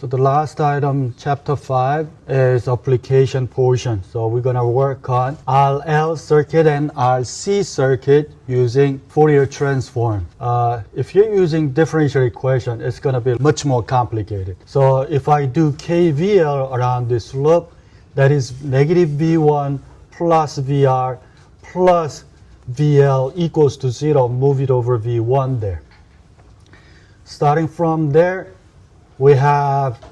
So the last item, chapter 5, is application portion. So we're going to work on RL circuit and RC circuit using Fourier transform. If you're using differential equation, it's going to be much more complicated. So if I do KVL around this loop, that is negative V1 plus VR plus VL equals to 0, move it over V1 there. Starting from there, we have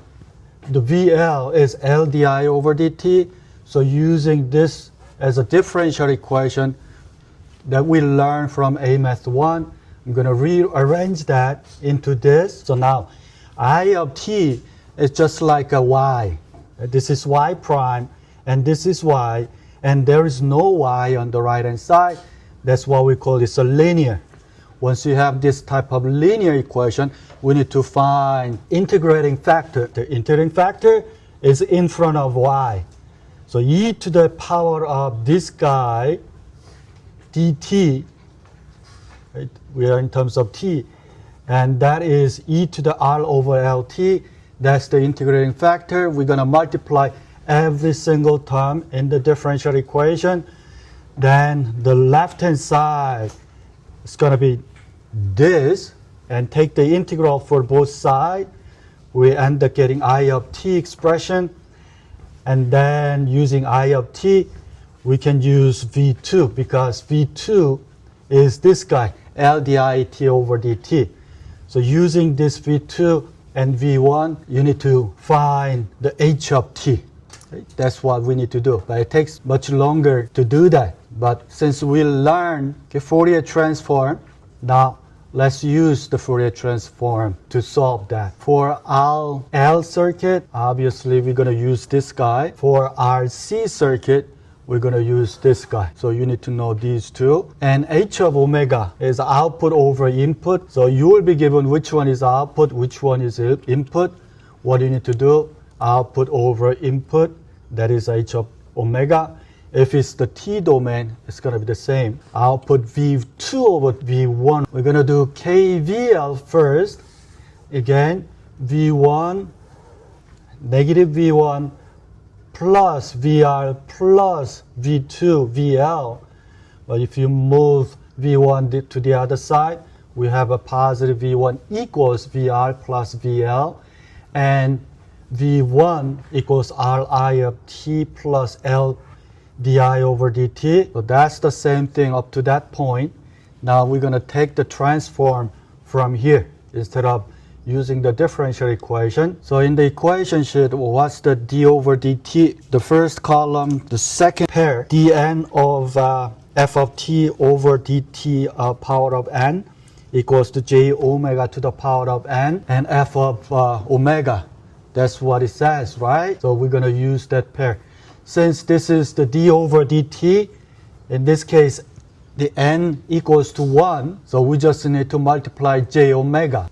the VL is LdI over dt. So using this as a differential equation that we learned from A Math 1, I'm going to rearrange that into this. So now I of t is just like a y. This is y prime, and this is y, and there is no y on the right hand side. That's why we call this a linear. Once you have this type of linear equation, we need to find integrating factor. The integrating factor is in front of y. So e to the power of this guy, dt, right? We are in terms of t, and that is e to the r over lt. That's the integrating factor. We're going to multiply every single term in the differential equation. Then the left-hand side is going to be this, and take the integral for both sides. We end up getting I of t expression, and then using I of t, we can use V2 because V2 is this guy, L dit over dt. So using this V2 and V1, you need to find the h of t. That's what we need to do, but it takes much longer to do that. But since we learned the Fourier transform, now let's use the Fourier transform to solve that. For our L circuit, obviously we're going to use this guy. For our C circuit, we're going to use this guy. So you need to know these two. And h of omega is output over input. So you will be given which one is output, which one is input. What you need to do, output over input, that is h of omega. If it's the t domain, it's going to be the same. Output V2 over V1. We're going to do KVL first. Again, V1, negative V1 plus VR plus V2 VL. But if you move V1 to the other side, we have a positive V1 equals VR plus VL. And V1 equals Ri of t plus L di over dt. So that's the same thing up to that point. Now we're going to take the transform from here instead of using the differential equation. So in the equation sheet, what's the d over dt? The first column, the second pair, dn of f of t over dt power of n equals to j omega to the power of n, and f of omega. That's what it says, right? So we're going to use that pair. Since this is the d over dt, in this case, the n equals to 1, so we just need to multiply j omega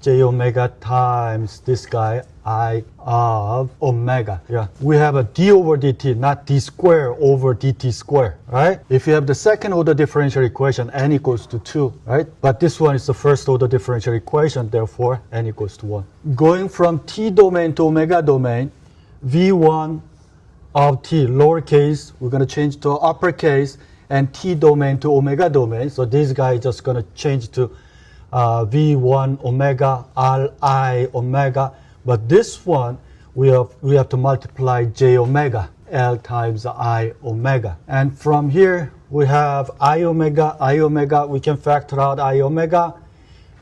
times this guy, I of omega. Yeah, we have a d over dt, not d square over dt square, right? If you have the second order differential equation, n equals to 2, right? But this one is the first order differential equation, therefore n equals to 1. Going from t domain to omega domain, v1 of t, lowercase, we're going to change to uppercase, and t domain to omega domain. So this guy is just going to change to v1 omega, Ri omega. But this one, we have to multiply j omega, L times I omega. And from here, we have I omega, we can factor out I omega.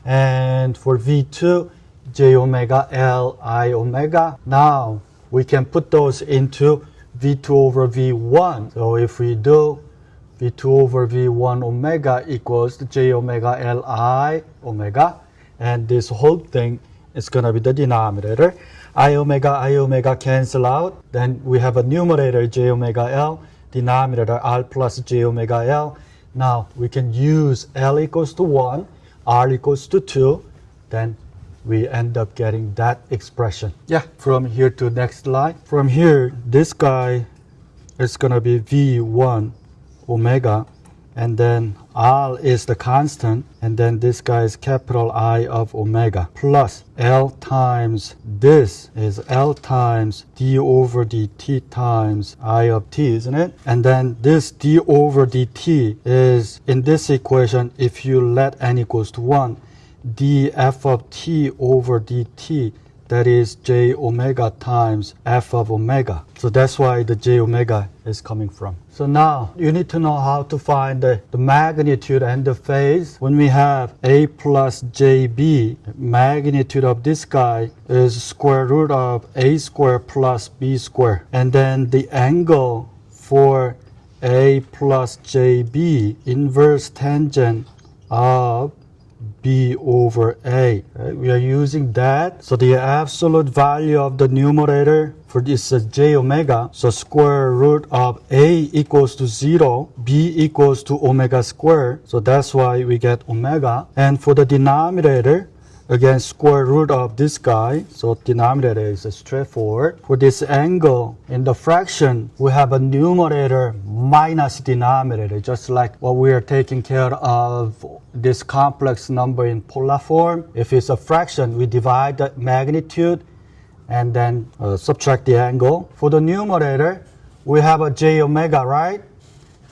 And for v2, j omega, L I omega. Now, we can put those into V2 over V1. So if we do V2 over V1 omega equals j omega Li omega, and this whole thing is going to be the denominator. I omega cancel out. Then we have a numerator j omega L, denominator R plus j omega L. Now we can use L equals to 1, R equals to 2, then we end up getting that expression. Yeah, from here to next line. From here, this guy is going to be V1 omega and then R is the constant, and then this guy is capital I of omega, plus L times this is L times d over dt times I of t, isn't it? And then this d over dt is, in this equation, if you let n equals to 1, df of t over dt, that is j omega times f of omega. So that's why the j omega is coming from. So now you need to know how to find the magnitude and the phase. When we have a plus jb, magnitude of this guy is square root of a squared plus b squared. And then the angle for a plus jb, inverse tangent of b over a. Right? We are using that. So the absolute value of the numerator for this is j omega. So square root of a equals to 0, b equals to omega squared. So that's why we get omega. And for the denominator, again, square root of this guy. So denominator is straightforward. For this angle in the fraction, we have a numerator minus denominator, just like what we are taking care of this complex number in polar form. If it's a fraction, we divide the magnitude and then subtract the angle. For the numerator, we have a j omega, right?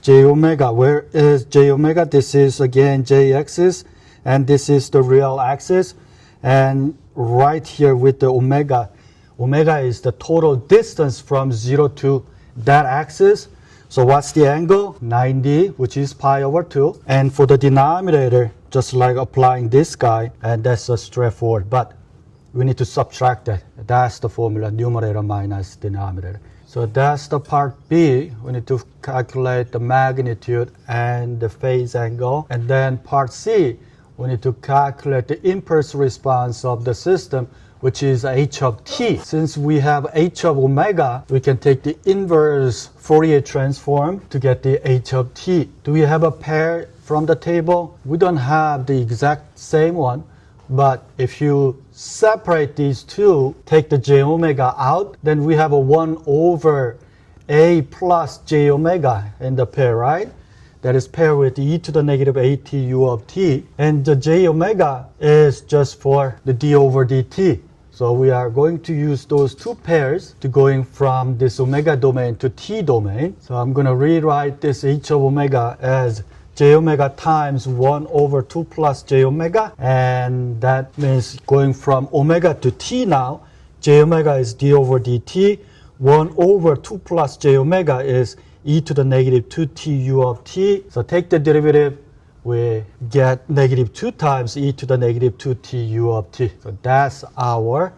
J omega, where is j omega? This is again j axis, and this is the real axis. And right here with the omega, omega is the total distance from 0 to that axis. So what's the angle? 90, which is pi over 2. And for the denominator, just like applying this guy, and that's a straightforward, but we need to subtract that. That's the formula, numerator minus denominator. So that's the part B. We need to calculate the magnitude and the phase angle. And then part C, we need to calculate the impulse response of the system, which is h of t. Since we have h of omega, we can take the inverse Fourier transform to get the h of t. Do we have a pair from the table? We don't have the exact same one, but if you separate these two, take the j omega out, then we have a 1 over a plus j omega in the pair, right? That is paired with e to the negative at u of t. And the j omega is just for the d over dt. So we are going to use those two pairs to going from this omega domain to t domain. So I'm going to rewrite this h of omega as j omega times 1 over 2 plus j omega. And that means going from omega to t now, j omega is d over dt. 1 over 2 plus j omega is e to the negative 2t u of t. So take the derivative, we get negative 2 times e to the negative 2t u of t. So that's our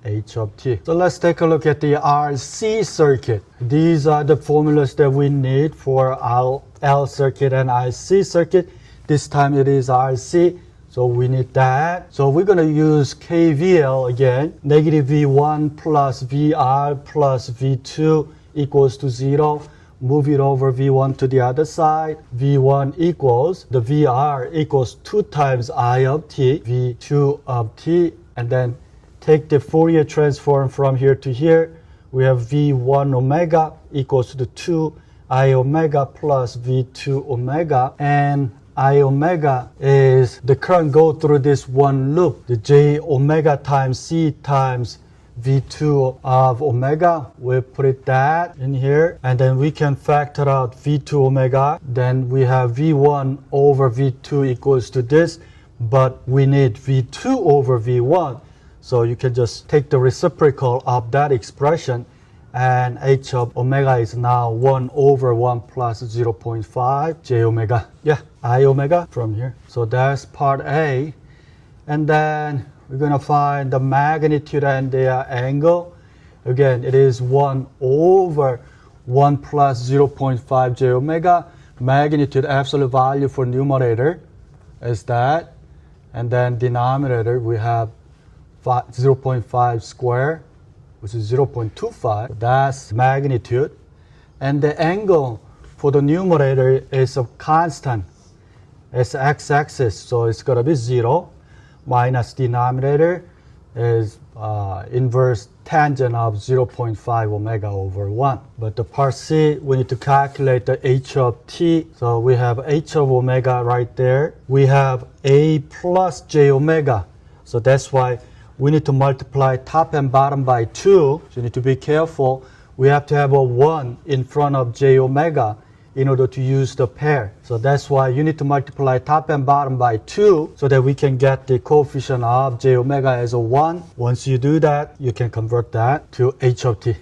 h of t. So let's take a look at the RC circuit. These are the formulas that we need for our L circuit and RC circuit. This time it is RC, so we need that. So we're going to use KVL again. Negative V1 plus VR plus V2 equals to 0. Move it over V1 to the other side. V1 equals, the VR equals 2 times I of t, V2 of t, and then take the Fourier transform from here to here. We have V1 omega equals to 2 I omega plus V2 omega, and I omega is the current go through this one loop, the J omega times C times V2 of omega. We'll put it that in here, and then we can factor out V2 omega. Then we have V1 over V2 equals to this, but we need V2 over V1. So you can just take the reciprocal of that expression, and h of omega is now 1 over 1 plus 0.5 j omega. Yeah, I omega from here. So that's part A. And then we're going to find the magnitude and the angle. Again, it is 1 over 1 plus 0.5 j omega. Magnitude, absolute value for numerator is that. And then denominator, we have 0.5 square, which is 0.25. That's magnitude. And the angle for the numerator is a constant. It's x-axis, so it's going to be 0 minus denominator is inverse tangent of 0.5 omega over 1. But the part C, we need to calculate the h of t. So we have h of omega right there. We have a plus j omega. So that's why we need to multiply top and bottom by 2. So you need to be careful. We have to have a 1 in front of j omega in order to use the pair. So that's why you need to multiply top and bottom by 2 so that we can get the coefficient of j omega as a 1. Once you do that, you can convert that to h of t.